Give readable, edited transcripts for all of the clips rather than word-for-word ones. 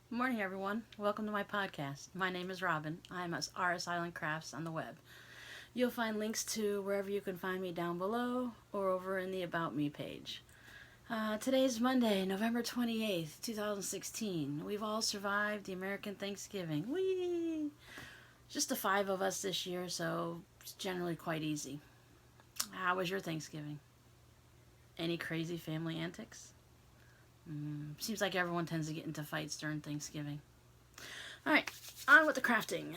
Good morning, everyone. Welcome to my podcast. My name is Robin. I'm at RS Island Crafts on the web. You'll find links to wherever you can find me down below or over in the About Me page. Today's Monday, November 28th, 2016. We've all survived the American Thanksgiving. Whee! Just the five of us this year, so it's generally quite easy. How was your Thanksgiving? Any crazy family antics? Seems like everyone tends to get into fights during Thanksgiving. Alright, on with the crafting.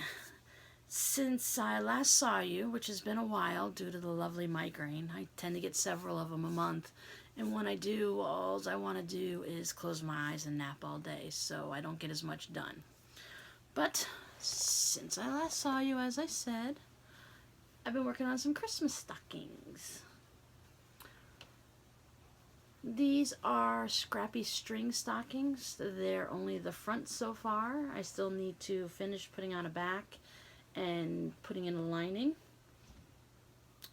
Since I last saw you, which has been a while due to the lovely migraine, I tend to get several of them a month. And when I do, all I want to do is close my eyes and nap all day, so I don't get as much done. But since I last saw you, as I said, I've been working on some Christmas stockings. These are scrappy string stockings. They're only the front so far. I still need to finish putting on a back and putting in a lining.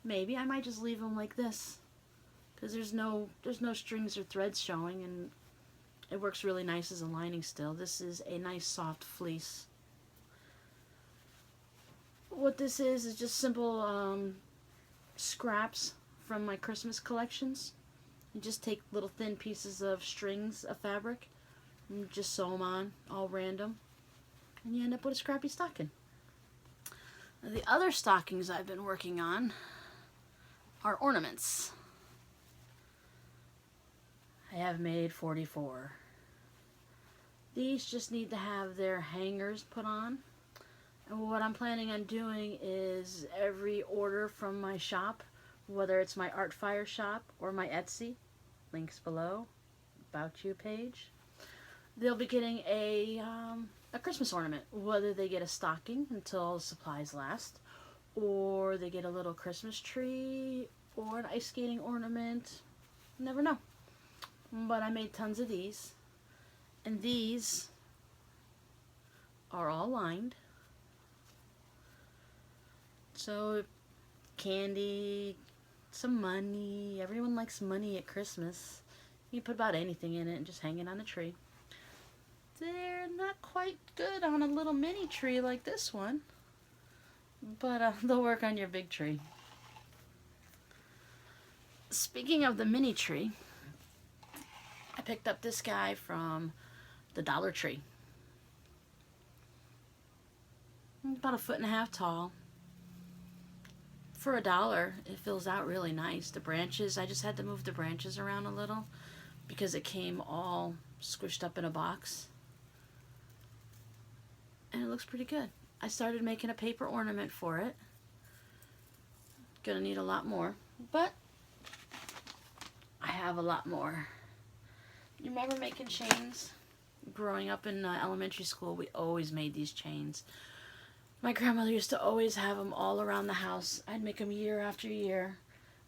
Maybe I might just leave them like this because there's no strings or threads showing, and it works really nice as a lining still. This is a nice soft fleece. What this is just simple scraps from my Christmas collections. You just take little thin pieces of strings of fabric and just sew them on, all random, and you end up with a scrappy stocking. Now, the other stockings I've been working on are ornaments. I have made 44. These just need to have their hangers put on. And what I'm planning on doing is every order from my shop, whether it's my Artfire shop or my Etsy, links below, About You page, they'll be getting a Christmas ornament. Whether they get a stocking until supplies last, or they get a little Christmas tree, or an ice skating ornament. Never know. But I made tons of these. And these are all lined. So, candy, some money. Everyone likes money at Christmas. You can put about anything in it and just hang it on the tree. They're not quite good on a little mini tree like this one, but they'll work on your big tree. Speaking of the mini tree, I picked up this guy from the Dollar Tree. About 1.5 feet tall. For $1, it fills out really nice. The branches, I just had to move the branches around a little because it came all squished up in a box. And it looks pretty good. I started making a paper ornament for it. Gonna need a lot more, but I have a lot more. You remember making chains? Growing up in elementary school, we always made these chains. My grandmother used to always have them all around the house. I'd make them year after year.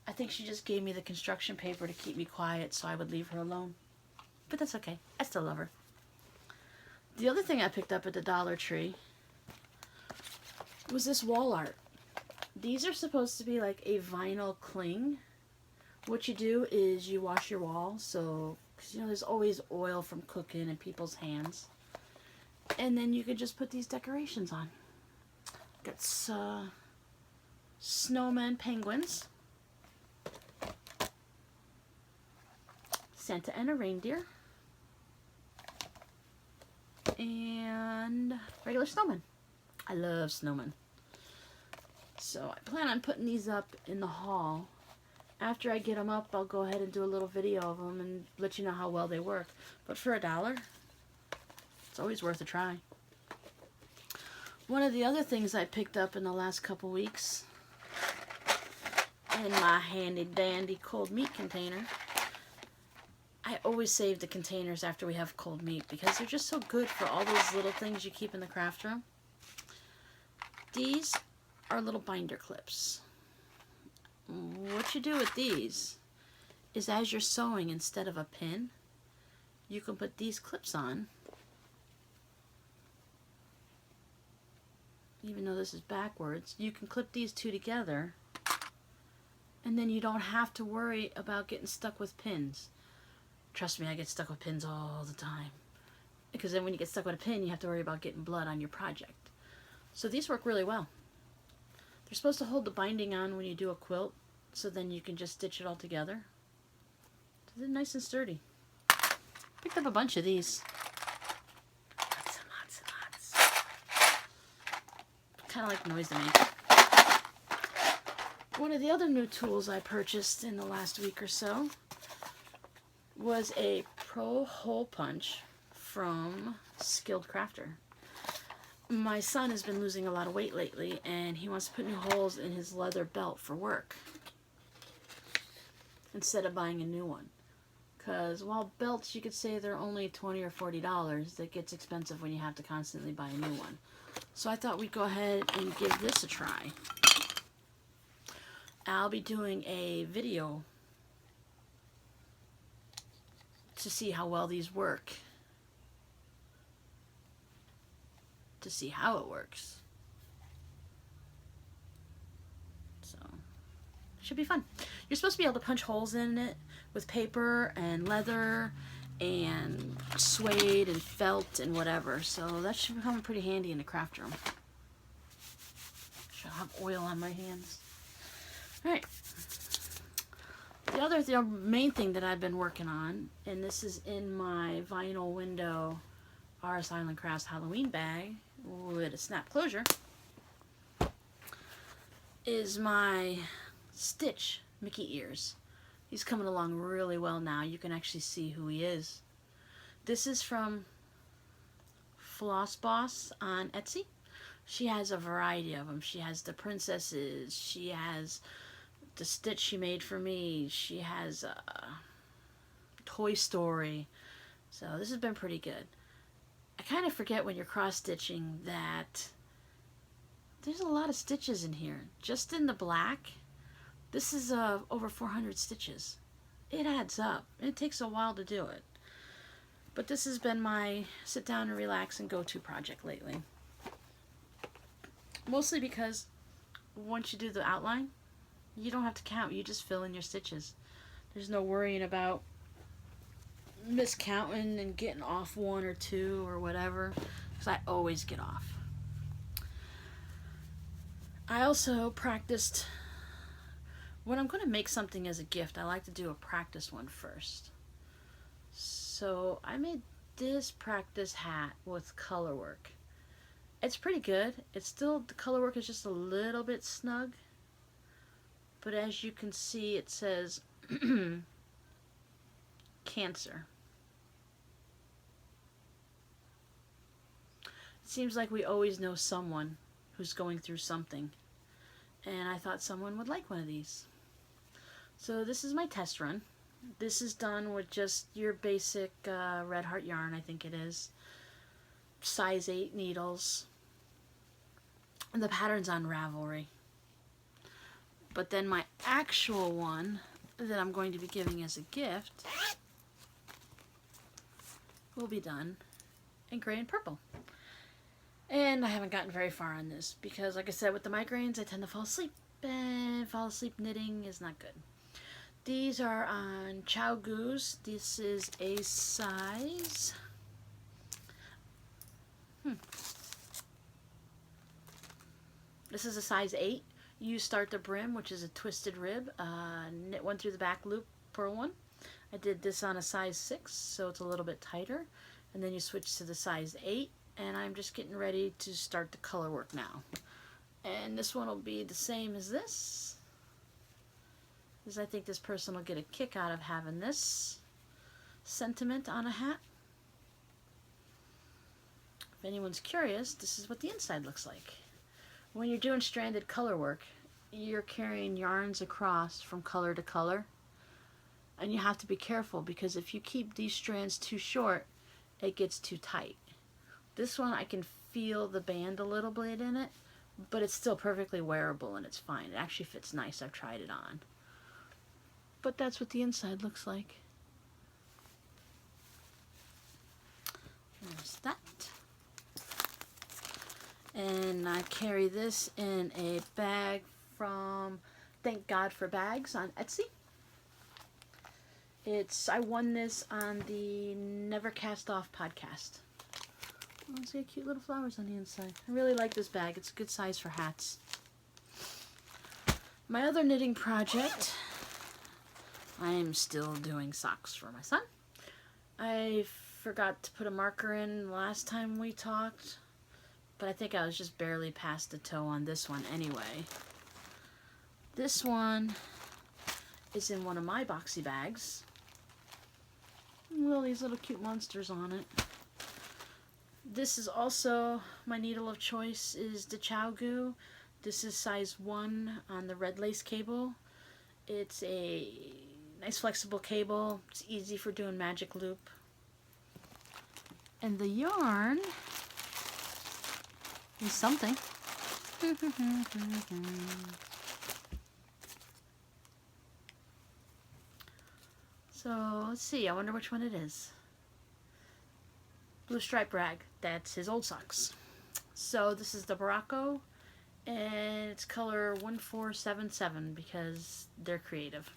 I think she just gave me the construction paper to keep me quiet so I would leave her alone. But that's okay. I still love her. The other thing I picked up at the Dollar Tree was this wall art. These are supposed to be like a vinyl cling. What you do is you wash your wall, so, because there's always oil from cooking in people's hands. And then you could just put these decorations on. Got snowman penguins, Santa and a reindeer, and regular snowmen. I love snowmen. So I plan on putting these up in the hall. After I get them up, I'll go ahead and do a little video of them and let you know how well they work. But for $1, it's always worth a try. One of the other things I picked up in the last couple weeks in my handy dandy cold meat container. I always save the containers after we have cold meat because they're just so good for all those little things you keep in the craft room. These are little binder clips. What you do with these is as you're sewing, instead of a pin, you can put these clips on. Even though this is backwards, you can clip these two together, and then you don't have to worry about getting stuck with pins. Trust me, I get stuck with pins all the time. because then when you get stuck with a pin, you have to worry about getting blood on your project. So these work really well. They're supposed to hold the binding on when you do a quilt, so then you can just stitch it all together. So they're nice and sturdy. Picked up a bunch of these. Lots and lots and lots. Kind of like noise to me. One of the other new tools I purchased in the last week or so was a Pro Hole Punch from Skilled Crafter. My son has been losing a lot of weight lately, and he wants to put new holes in his leather belt for work instead of buying a new one. Because while belts, you could say they're only $20 or $40, that gets expensive when you have to constantly buy a new one. So I thought we'd go ahead and give this a try. I'll be doing a video to see how well these work. To see how it works. So, should be fun. You're supposed to be able to punch holes in it with paper and leather and suede and felt and whatever. So that should become pretty handy in the craft room. Should have oil on my hands. Alright. The main thing that I've been working on, and this is in my vinyl window RS Island Crafts Halloween bag with a snap closure, is my Stitch Mickey ears. He's coming along really well now. You can actually see who he is. This is from Floss Boss on Etsy. She has a variety of them. She has the princesses. She has the Stitch she made for me. She has Toy Story. So this has been pretty good. I kind of forget when you're cross-stitching that there's a lot of stitches in here. Just in the black, this is over 400 stitches. It adds up. It takes a while to do it. But this has been my sit down and relax and go-to project lately. Mostly because once you do the outline, you don't have to count. You just fill in your stitches. There's no worrying about miscounting and getting off one or two or whatever, because I always get off. I also practiced, when I'm going to make something as a gift, I like to do a practice one first. So I made this practice hat with color work. It's pretty good. It's still, the color work is just a little bit snug, but as you can see, it says Cancer. It seems like we always know someone who's going through something, and I thought someone would like one of these. So this is my test run. This is done with just your basic Red Heart yarn, I think it is. Size 8 needles. And the pattern's on Ravelry. But then my actual one that I'm going to be giving as a gift will be done in gray and purple. And I haven't gotten very far on this because, like I said, with the migraines, I tend to fall asleep, and fall asleep knitting is not good. These are on ChowGoose. This is a size... This is a size 8. You start the brim, which is a twisted rib, knit one through the back loop, purl one. I did this on a size 6, so it's a little bit tighter. And then you switch to the size 8, and I'm just getting ready to start the color work now. And this one will be the same as this, because I think this person will get a kick out of having this sentiment on a hat. If anyone's curious, this is what the inside looks like. When you're doing stranded color work, you're carrying yarns across from color to color, and you have to be careful, because if you keep these strands too short, it gets too tight. This one, I can feel the band a little bit in it, but it's still perfectly wearable and it's fine. It actually fits nice. I've tried it on. But that's what the inside looks like. There's that. And I carry this in a bag from Thank God for Bags on Etsy. I won this on the Never Cast Off podcast. Let's get cute little flowers on the inside. I really like this bag. It's a good size for hats. My other knitting project, I am still doing socks for my son. I forgot to put a marker in last time we talked, but I think I was just barely past the toe on this one anyway. This one is in one of my boxy bags. Well, these little cute monsters on it. This is also my needle of choice is the ChiaoGoo. This is size 1 on the red lace cable. It's a nice flexible cable. It's easy for doing magic loop. And the yarn is something. So let's see, I wonder which one it is. Blue Stripe Rag, that's his old socks. So this is the Baracco, and it's color 1477 because they're creative.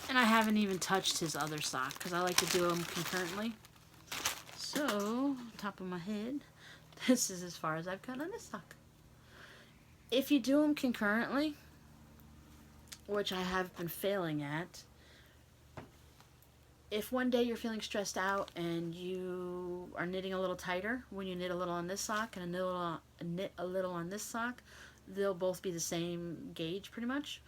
And I haven't even touched his other sock because I like to do them concurrently. So, top of my head, this is as far as I've got on this sock. If you do them concurrently, which I have been failing at, if one day you're feeling stressed out and you are knitting a little tighter, when you knit a little on this sock and knit a little on this sock, they'll both be the same gauge pretty much.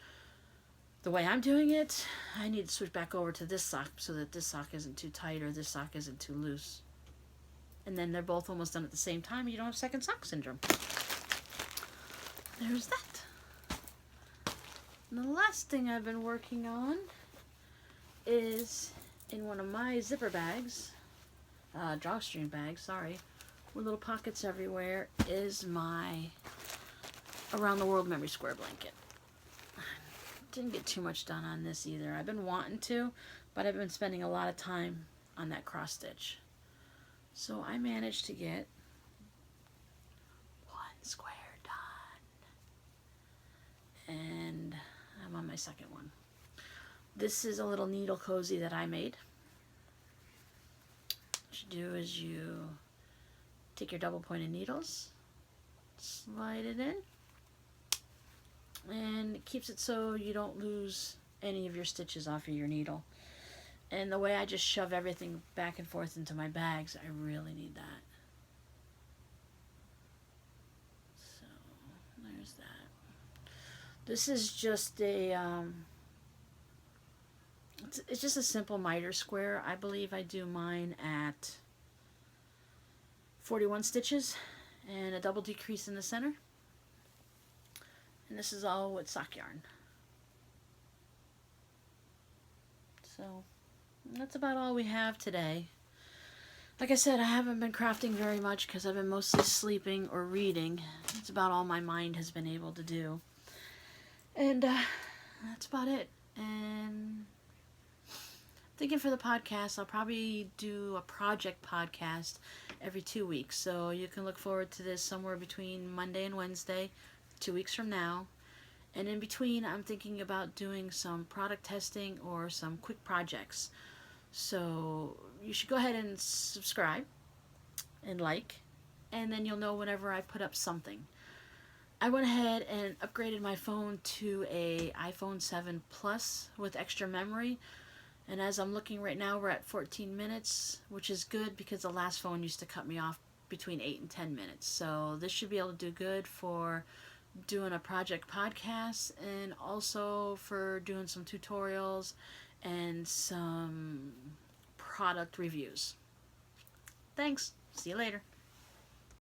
The way I'm doing it, I need to switch back over to this sock so that this sock isn't too tight or this sock isn't too loose. And then they're both almost done at the same time and you don't have second sock syndrome. There's that. And the last thing I've been working on is in one of my zipper bags, drawstring bags, sorry, with little pockets everywhere, is my Around the World Memory Square blanket. Didn't get too much done on this either. I've been wanting to, but I've been spending a lot of time on that cross stitch. So I managed to get one square done. And I'm on my second one. This is a little needle cozy that I made. What you do is you take your double pointed needles, slide it in, and it keeps it so you don't lose any of your stitches off of your needle. And the way I just shove everything back and forth into my bags, I really need that. So there's that. This is just a it's just a simple miter square. I believe I do mine at 41 stitches and a double decrease in the center. And this is all with sock yarn. So that's about all we have today. Like I said, I haven't been crafting very much because I've been mostly sleeping or reading. That's about all my mind has been able to do. And that's about it. And thinking for the podcast, I'll probably do a project podcast every 2 weeks. So you can look forward to this somewhere between Monday and Wednesday, 2 weeks from now. And in between, I'm thinking about doing some product testing or some quick projects. So you should go ahead and subscribe and like, and then you'll know whenever I put up something. I went ahead and upgraded my phone to a iPhone 7 Plus with extra memory. And as I'm looking right now, we're at 14 minutes, which is good because the last phone used to cut me off between 8 and 10 minutes. So this should be able to do good for doing a project podcast and also for doing some tutorials and some product reviews. Thanks. See you later.